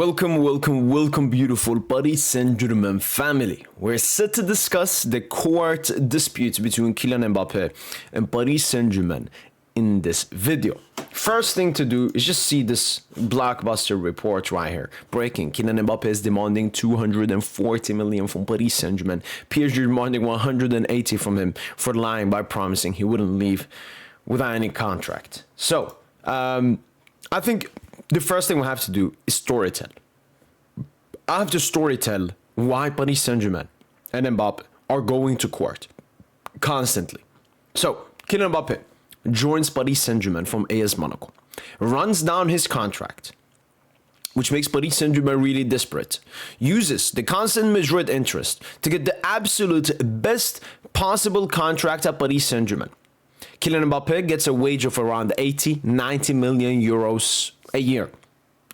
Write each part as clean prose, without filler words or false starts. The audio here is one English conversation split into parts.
Welcome, beautiful Paris Saint-Germain family. We're set to discuss the court dispute between Kylian Mbappe and Paris Saint-Germain in this video. First thing to do is just see this blockbuster report right here. Breaking: Kylian Mbappe is demanding 240 million from Paris Saint-Germain. PSG demanding 180 from him for lying by promising he wouldn't leave without any contract. So, I think the first thing we have to do is storytell. I have to storytell why Paris Saint-Germain and Mbappe are going to court constantly. So, Kylian Mbappe joins Paris Saint-Germain from AS Monaco, runs down his contract, which makes Paris Saint-Germain really desperate, uses the constant Madrid interest to get the absolute best possible contract at Paris Saint-Germain. Kylian Mbappe gets a wage of around 90 million euros a year,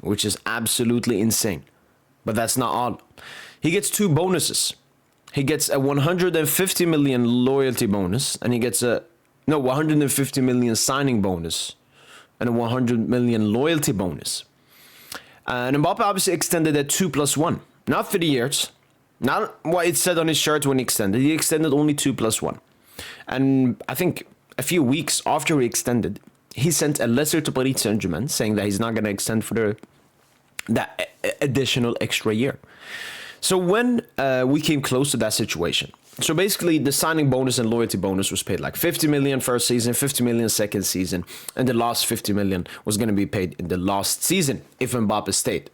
which is absolutely insane. But that's not all. He gets two bonuses. He gets a 150 million loyalty bonus, and he gets a 150 million signing bonus and a 100 million loyalty bonus. And Mbappe obviously extended a 2+1, not 3 years, not what it said on his shirt when he extended. He extended only 2+1. And I think a few weeks after he extended, he sent a letter to Paris Saint-Germain saying that he's not going to extend for that additional extra year. So when we came close to that situation, so basically the signing bonus and loyalty bonus was paid like 50 million first season, 50 million second season, and the last 50 million was going to be paid in the last season if Mbappe stayed.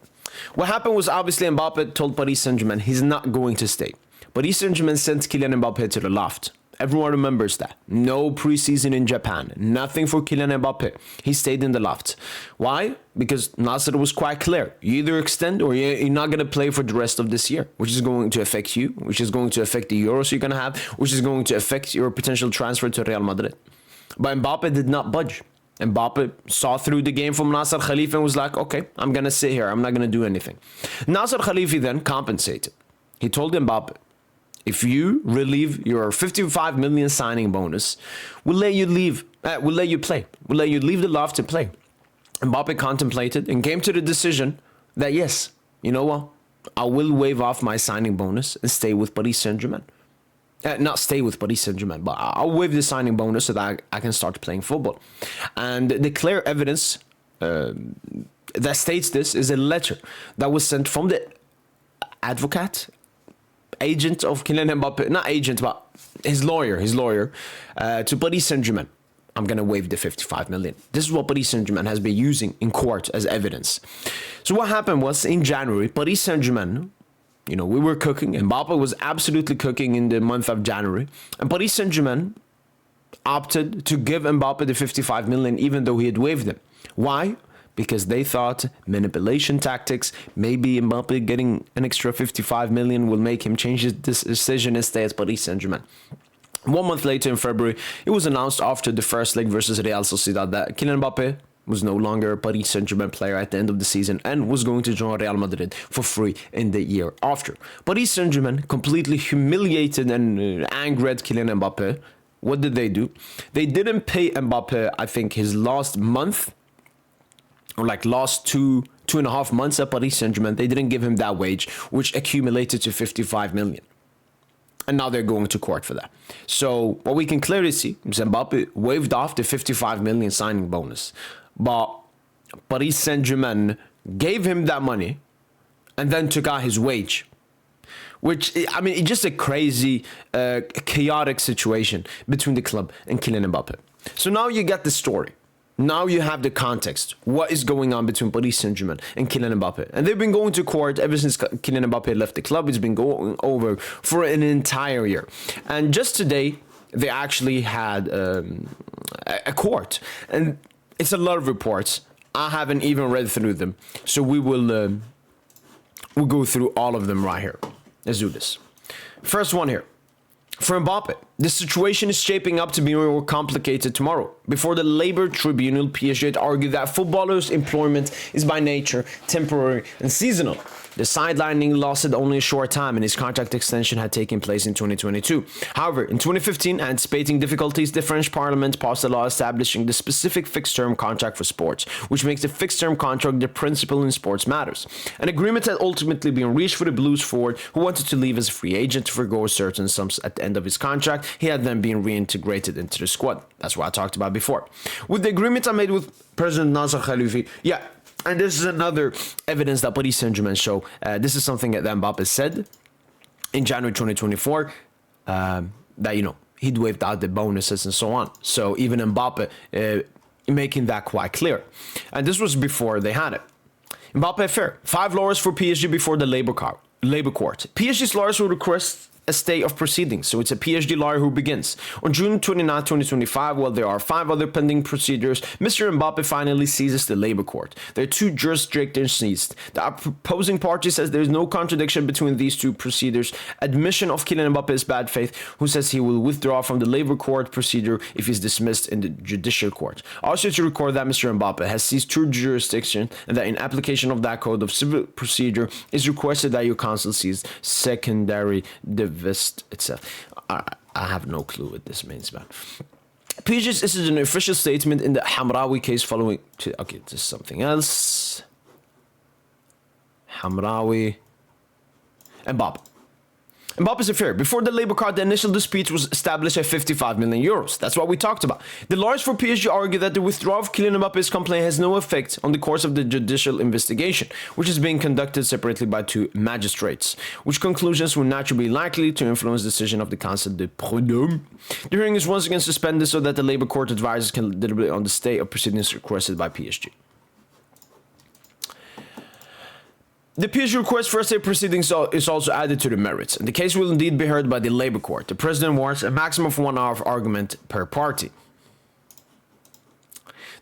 What happened was obviously Mbappe told Paris Saint-Germain he's not going to stay. Paris Saint-Germain sent Kylian Mbappe to the loft. Everyone remembers that. No preseason in Japan. Nothing for Kylian Mbappe. He stayed in the loft. Why? Because Nasser was quite clear. You either extend or you're not going to play for the rest of this year, which is going to affect you, which is going to affect the Euros you're going to have, which is going to affect your potential transfer to Real Madrid. But Mbappe did not budge. Mbappe saw through the game from Al-Khelaifi and was like, okay, I'm going to sit here. I'm not going to do anything. Al-Khelaifi then compensated. He told Mbappe, if you relieve your 55 million signing bonus, we'll let you leave. We'll let you play. We'll let you leave the loft to play. Mbappe contemplated and came to the decision that yes, you know what? I will waive off my signing bonus and stay with Paris Saint-Germain. Not stay with Paris Saint-Germain, but I'll waive the signing bonus so that I can start playing football. And the clear evidence that states this is a letter that was sent from the agent of Kylian Mbappe, not agent, but his lawyer, to Paris Saint-Germain. I'm going to waive the 55 million. This is what Paris Saint-Germain has been using in court as evidence. So what happened was in January, Paris Saint-Germain, we were cooking. Mbappe was absolutely cooking in the month of January. And Paris Saint-Germain opted to give Mbappe the 55 million even though he had waived them. Why? Because they thought manipulation tactics, maybe Mbappe getting an extra 55 million will make him change his decision and stay at Paris Saint-Germain. 1 month later in February, it was announced after the first leg versus Real Sociedad that Kylian Mbappe was no longer a Paris Saint-Germain player at the end of the season and was going to join Real Madrid for free in the year after. Paris Saint-Germain completely humiliated and angered at Kylian Mbappe. What did they do? They didn't pay Mbappe, I think, his last month, or like last two and a half months at Paris Saint-Germain. They didn't give him that wage, which accumulated to 55 million. And now they're going to court for that. So what we can clearly see is Mbappe waived off the 55 million signing bonus. But Paris Saint-Germain gave him that money and then took out his wage. Which, I mean, it's just a crazy, chaotic situation between the club and Kylian Mbappe. So now you get the story. Now you have the context. What is going on between Paris Saint-Germain and Kylian Mbappe? And they've been going to court ever since Kylian Mbappe left the club. It's been going over for an entire year. And just today, they actually had a court. And it's a lot of reports. I haven't even read through them. So we'll go through all of them right here. Let's do this. First one here. For Mbappe, the situation is shaping up to be more complicated tomorrow. Before the Labor Tribunal, PSG argued that footballers' employment is by nature temporary and seasonal. The sidelining lasted only a short time, and his contract extension had taken place in 2022. However, in 2015, anticipating difficulties, the French Parliament passed a law establishing the specific fixed-term contract for sports, which makes the fixed-term contract the principle in sports matters. An agreement had ultimately been reached for the Blues forward, who wanted to leave as a free agent to forgo certain sums at the end of his contract. He had then been reintegrated into the squad. That's what I talked about before. With the agreement I made with President Al-Khelaifi, and this is another evidence that Paris Saint-Germain show. This is something that Mbappe said in January 2024, that, he'd waived out the bonuses and so on. So even Mbappe making that quite clear. And this was before they had it. Mbappe affair. 5 lawyers for PSG before the Labour Court. PSG's lawyers will request a stay of proceedings, so it's a PSG lawyer who begins. On June 29, 2025, while there are 5 other pending procedures, Mr. Mbappe finally seizes the Labour Court. There are 2 jurisdictions seized. The opposing party says there is no contradiction between these 2 procedures. Admission of Kylian Mbappe's bad faith, who says he will withdraw from the Labour Court procedure if he's dismissed in the Judicial Court. Also to record that Mr. Mbappe has seized 2 jurisdictions, and that in application of that code of civil procedure is requested that your counsel seize secondary vest itself. I have no clue what this means, man. PSG issued an official statement in the Hamraoui case following to, okay, this is something else. Hamraoui. Mbappe's affair. Before the Labour Court, the initial dispute was established at 55 million euros. That's what we talked about. The lawyers for PSG argue that the withdrawal of Kylian Mbappe's complaint has no effect on the course of the judicial investigation, which is being conducted separately by 2 magistrates, which conclusions will naturally be likely to influence the decision of the Council de Prud'homme. The hearing is once again suspended so that the Labour Court advisors can deliberate on the stay of proceedings requested by PSG. The PSG request for a stay proceedings is also added to the merits, and the case will indeed be heard by the Labour Court. The president warns a maximum of 1 hour of argument per party.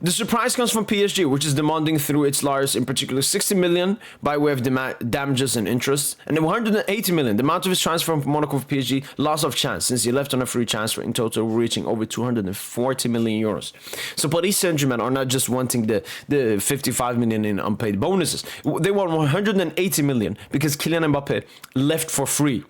The surprise comes from PSG, which is demanding through its lawyers in particular 60 million by way of damages and interest, and 180 million, the amount of his transfer from Monaco for PSG, loss of chance, since he left on a free transfer, in total reaching over 240 million euros. So Paris Saint-Germain are not just wanting the 55 million in unpaid bonuses. They want 180 million because Kylian Mbappe left for free.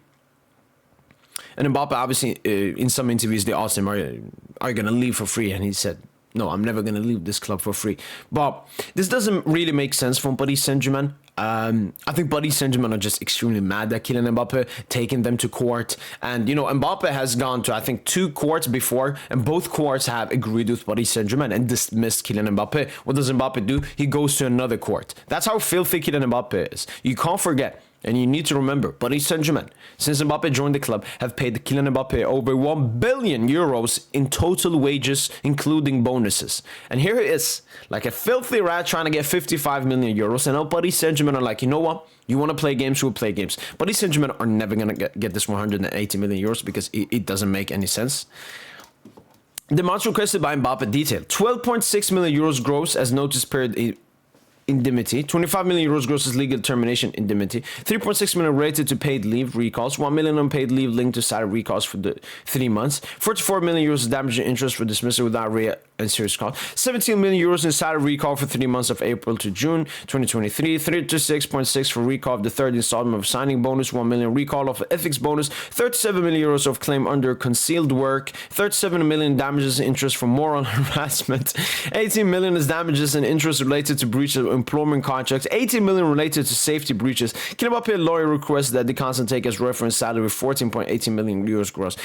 And Mbappe, obviously, in some interviews, they asked him, are you going to leave for free? And he said, no, I'm never going to leave this club for free. But this doesn't really make sense from Paris Saint-Germain. I think Paris Saint-Germain are just extremely mad at Kylian Mbappe, taking them to court. And, Mbappe has gone to, I think, 2 courts before, and both courts have agreed with Paris Saint-Germain and dismissed Kylian Mbappe. What does Mbappe do? He goes to another court. That's how filthy Kylian Mbappe is. You can't forget. And you need to remember, Paris Saint-Germain, since Mbappe joined the club, have paid Kylian Mbappe over 1 billion euros in total wages, including bonuses. And here he is, like a filthy rat trying to get 55 million euros. And now Paris Saint-Germain are like, you know what? You want to play games, we'll play games. Paris Saint-Germain are never going to get this 180 million euros because it doesn't make any sense. The amounts requested by Mbappe detailed 12.6 million euros gross as notice period indemnity, 25 million euros gross as legal termination indemnity, 3.6 million related to paid leave recalls, 1 million unpaid leave linked to salary recalls for the 3 months, 44 million euros damage and interest for dismissal without rea and serious cause, 17 million euros in salary recall for 3 months of April to June 2023, 36.6 for recall of the 3rd installment of signing bonus, 1 million recall of ethics bonus, 37 million euros of claim under concealed work, 37 million damages and interest for moral harassment, 18 million is damages and interest related to breach of employment contracts, 18 million related to safety breaches. Kylian Mbappe lawyer requests that the council take as reference salary 14.18 million euros gross.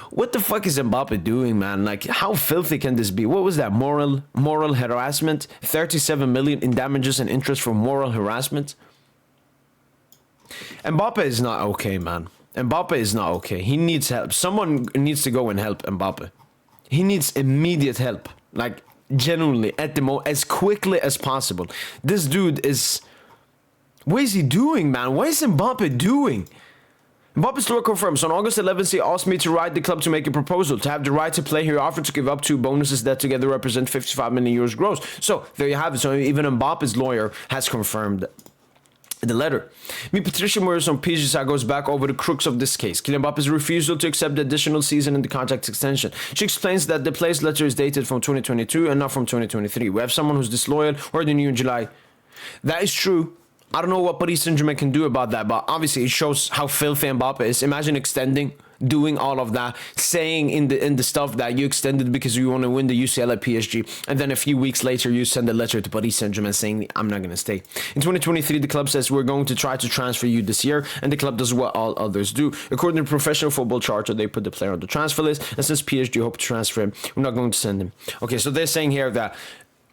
What the fuck is Mbappe doing, man? Like, how filthy can this be? What was that? Moral harassment? 37 million in damages and interest for moral harassment? Mbappe is not okay, man. Mbappe is not okay. He needs help. Someone needs to go and help Mbappe. He needs immediate help. Like, genuinely, at the moment, as quickly as possible. This dude is... What is he doing, man? What is Mbappe doing? Mbappe's lawyer confirms on August 11th, he asked me to write the club to make a proposal. To have the right to play, he offered to give up 2 bonuses that together represent 55 million euros gross. So, there you have it. So, even Mbappe's lawyer has confirmed the letter. Patricia Moyers on PSG goes back over the crux of this case. Kylian Mbappe's refusal to accept the additional season in the contract extension. She explains that the player's letter is dated from 2022 and not from 2023. We have someone who's disloyal or the new in July. That is true. I don't know what Paris Saint-Germain can do about that, but obviously it shows how filthy Mbappe is. Imagine extending, doing all of that, saying in the stuff that you extended because you want to win the UCL at PSG, and then a few weeks later you send a letter to Paris Saint-Germain saying, I'm not going to stay. In 2023, the club says, we're going to try to transfer you this year, and the club does what all others do. According to Professional Football Charter, they put the player on the transfer list, and since PSG hope to transfer him, we're not going to send him. Okay, so they're saying here that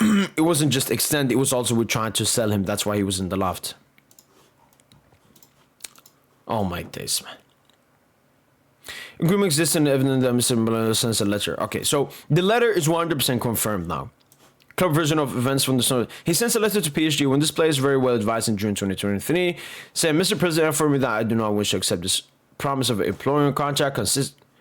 it wasn't just extend, it was also we're trying to sell him. That's why he was in the loft. Oh my days, man. Agreement exists and evidence that Mr. Miller sends a letter. Okay, so the letter is 100% confirmed now. Club version of events from the summer. He sends a letter to PSG when this player is very well advised in June 2023, saying, Mr. President, inform me that I do not wish to accept this promise of an employment contract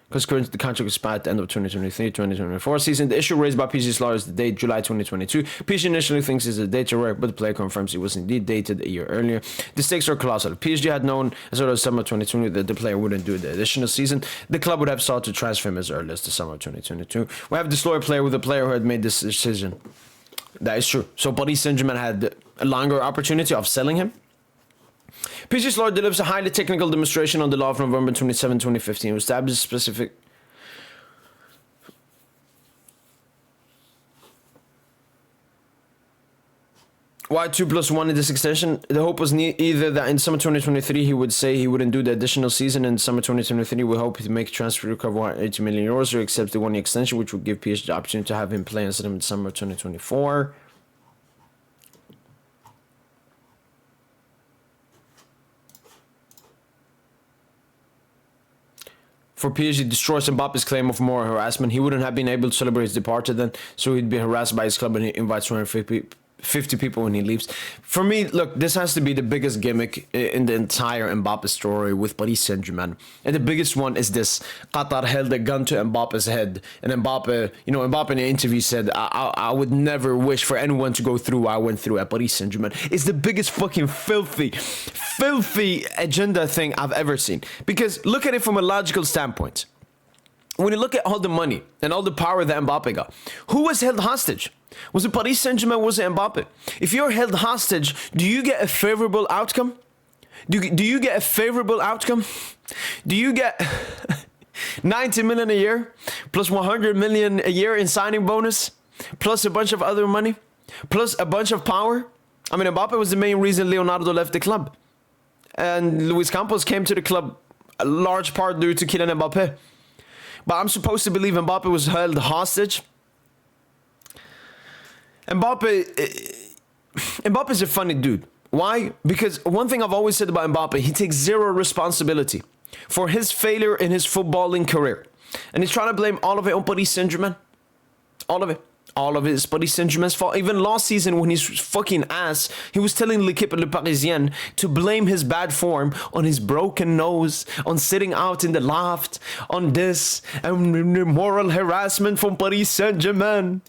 because currently the contract expired at the end of 2023-2024 season. The issue raised by PG's lawyer is the date July 2022. PG initially thinks it's a date to work, but the player confirms it was indeed dated a year earlier. The stakes are colossal. PSG had known as early as summer 2020 that the player wouldn't do the additional season. The club would have sought to transfer him as early as the summer of 2022. We have this lawyer player with a player who had made this decision. That is true. So Paris Saint-Germain had a longer opportunity of selling him. PG's lawyer delivers a highly technical demonstration on the law of November 27, 2015, who establishes specific why 2 plus 1 in this extension. The hope was either that in summer 2023 he would say he wouldn't do the additional season, and in summer 2023 we hope to make a transfer to cover 80 million euros or accept the 1-year extension, which would give PSG the opportunity to have him play instead of in summer 2024. For PSG, destroys Mbappe's claim of moral harassment. He wouldn't have been able to celebrate his departure then, so he'd be harassed by his club and he invites 250 people when he leaves. For me, look, this has to be the biggest gimmick in the entire Mbappe story with Paris Saint-Germain. And the biggest one is this. Qatar held a gun to Mbappe's head. And Mbappe, Mbappe in the interview said, I would never wish for anyone to go through what I went through at Paris Saint-Germain. It's the biggest fucking filthy agenda thing I've ever seen. Because look at it from a logical standpoint. When you look at all the money and all the power that Mbappe got, who was held hostage? Was it Paris Saint-Germain? Was it Mbappe? If you're held hostage, do you get a favorable outcome? Do you get a favorable outcome? Do you get 90 million a year plus 100 million a year in signing bonus plus a bunch of other money plus a bunch of power? I mean, Mbappe was the main reason Leonardo left the club. And Luis Campos came to the club a large part due to Kylian Mbappe. But I'm supposed to believe Mbappe was held hostage. Mbappe is a funny dude. Why? Because one thing I've always said about Mbappe, he takes zero responsibility for his failure in his footballing career. And he's trying to blame all of it on Paris Saint-Germain. All of it. All of it is Paris Saint-Germain's fault. Even last season when he's fucking ass, he was telling L'Équipe Le Parisien to blame his bad form on his broken nose, on sitting out in the loft, on this, and moral harassment from Paris Saint-Germain.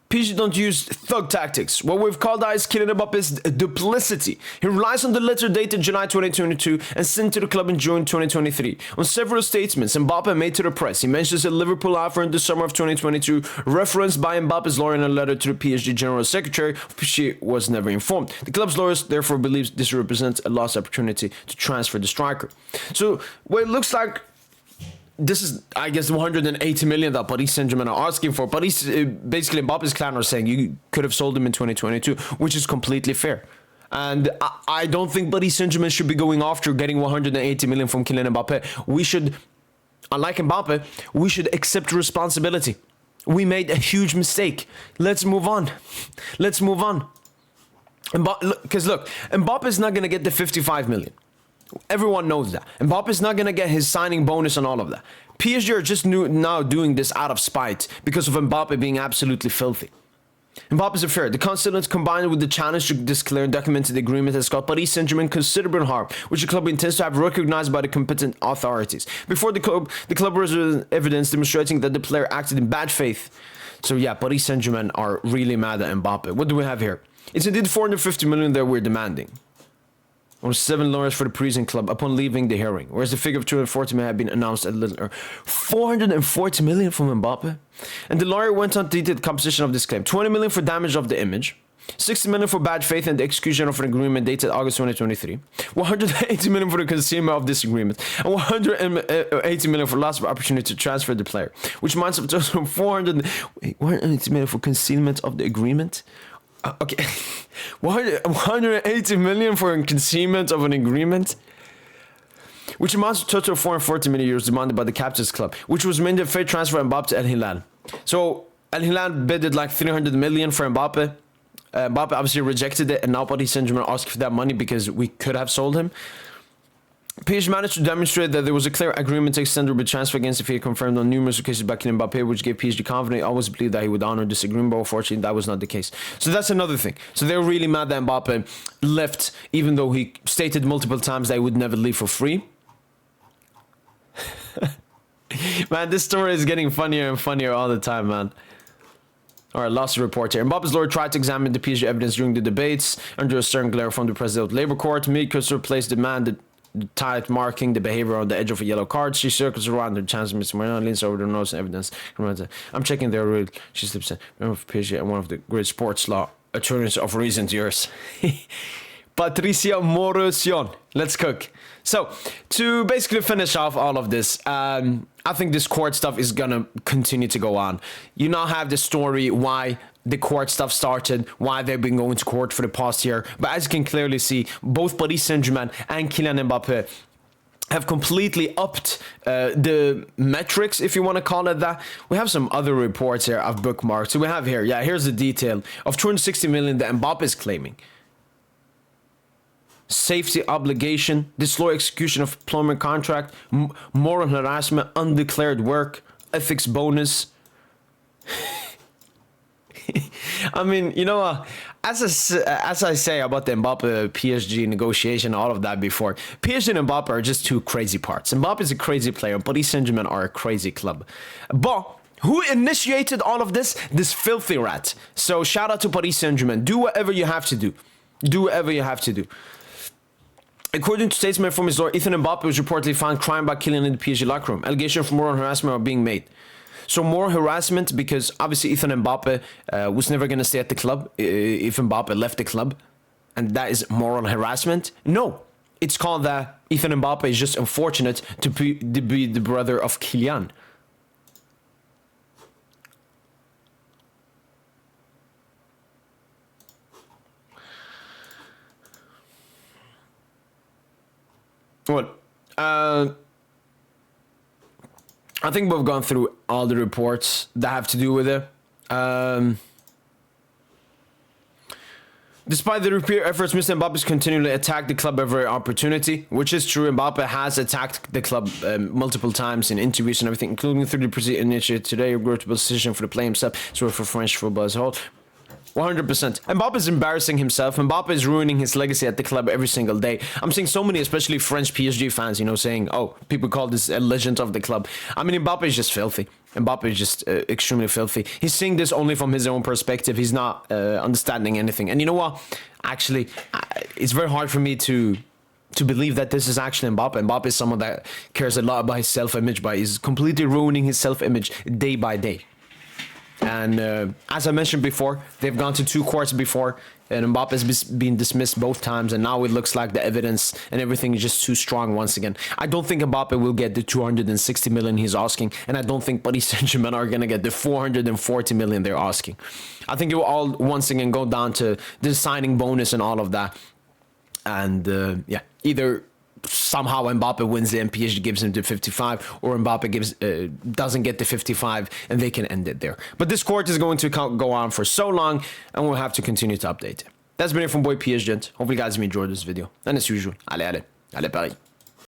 PSG don't use thug tactics. What we've called out is Kylian Mbappe's duplicity. He relies on the letter dated July 2022 and sent to the club in June 2023. On several statements Mbappe made to the press, he mentions a Liverpool offer in the summer of 2022, referenced by Mbappe's lawyer in a letter to the PSG General Secretary, which she was never informed. The club's lawyers therefore believes this represents a lost opportunity to transfer the striker. So, what it looks like, this is, I guess, 180 million that Paris Saint-Germain are asking for. Basically, Mbappe's clan are saying you could have sold him in 2022, which is completely fair. And I don't think Paris Saint-Germain should be going after getting 180 million from Kylian Mbappe. We should, unlike Mbappe, we should accept responsibility. We made a huge mistake. Let's move on. Let's move on. Because look, Mbappe is not going to get the 55 million. Everyone knows that. Mbappe is not going to get his signing bonus and all of that. PSG are just now doing this out of spite because of Mbappe being absolutely filthy. Mbappe's affair, the constants combined with the challenge to this clear and documented agreement has caused Paris Saint-Germain considerable harm, which the club intends to have recognized by the competent authorities. Before the club was evidence demonstrating that the player acted in bad faith. So yeah, Paris Saint-Germain are really mad at Mbappe. What do we have here? It's indeed 450 million that we're demanding. or 7 lawyers for the Parisian club upon leaving the hearing, whereas the figure of 240 million had been announced a little earlier. 440 million from Mbappe? And the lawyer went on to detail the composition of this claim. 20 million for damage of the image, 60 million for bad faith and the execution of an agreement dated August 2023, 180 million for the consummation of this agreement, and 180 million for loss of opportunity to transfer the player, which amounts to 180 million for concealment of the agreement. Okay, 180 million for concealment of an agreement, which amounts to a total of 440 million euros demanded by the captain's club, which was made a fair transfer of Mbappe to Al-Hilal. So Al-Hilal bidded like 300 million for Mbappe. Mbappe obviously rejected it, and now Paris Saint-Germain asked for that money because we could have sold him. PSG managed to demonstrate that there was a clear agreement to extend the transfer against the fee confirmed on numerous occasions by Kylian Mbappe, which gave PSG confidence. I always believed that he would honor this agreement, but unfortunately that was not the case. So that's another thing. So they're really mad that Mbappe left, even though he stated multiple times that he would never leave for free. Man, this story is getting funnier and funnier all the time, man. Alright, last report here. Mbappe's lawyer tried to examine the PSG evidence during the debates under a stern glare from the president of the Labour Court. Mid-cursor placed the man the tight marking the behavior on the edge of a yellow card. She circles around the chance Mr. Moreno leans over the nose and evidence. I'm checking their rule. She slips in. Member of PSG and one of the great sports law attorneys of recent years. Patricia Morosion. Let's cook. So, to basically finish off all of this, I think this court stuff is gonna continue to go on. You now have the story why the court stuff started, why they've been going to court for the past year. But as you can clearly see, both Paris Saint-Germain and Kylian Mbappe have completely upped the metrics, if you want to call it that. We have some other reports here I've bookmarked. So we have here, here's the detail of 260 million that Mbappe is claiming. Safety obligation, disloyal execution of employment contract, moral harassment, undeclared work, ethics bonus. I mean, you know, as I say about the Mbappe PSG negotiation, all of that before, PSG and Mbappe are just two crazy parts. Mbappe is a crazy player, Paris Saint-Germain are a crazy club. But who initiated all of this? This filthy rat. So shout out to Paris Saint-Germain. Do whatever you have to do. Do whatever you have to do. According to statesman from his lawyer, Ethan Mbappe was reportedly found crying by Kylian in the PSG locker room. Allegations for moral harassment are being made. So moral harassment, because obviously Ethan Mbappe was never going to stay at the club if Mbappe left the club. And that is moral harassment? No. It's called that Ethan Mbappe is just unfortunate to be the brother of Kylian. Well, I think we've gone through all the reports that have to do with it. Despite the repeated efforts, Mr. Mbappe has continually attacked the club every opportunity, which is true. Mbappe has attacked the club multiple times in interviews and everything, including through the proceedings initiated today, a regrettable decision for the play himself, so for French football as a whole. 100%. Mbappe is embarrassing himself. Mbappe is ruining his legacy at the club every single day. I'm seeing so many, especially French PSG fans, you know, saying, oh, people call this a legend of the club. I mean, Mbappe is just filthy. Mbappe is just extremely filthy. He's seeing this only from his own perspective. He's not understanding anything. And you know what? Actually, it's very hard for me to believe that this is actually Mbappe. Mbappe is someone that cares a lot about his self-image, but he's completely ruining his self-image day by day. And as I mentioned before, they've gone to 2 courts before, and Mbappe has been dismissed both times, and now it looks like the evidence and everything is just too strong once again. I don't think Mbappe will get the 260 million he's asking, and I don't think Paris Saint-Germain are going to get the 440 million they're asking. I think it will all once again go down to the signing bonus and all of that. And yeah, either somehow Mbappe wins it and PSG gives him the 55, or Mbappe doesn't get the 55 and they can end it there. But this court is going to go on for so long, and we'll have to continue to update it. That's been it from Boy PSG. Hopefully you guys have enjoyed this video. And as usual, allez, Paris.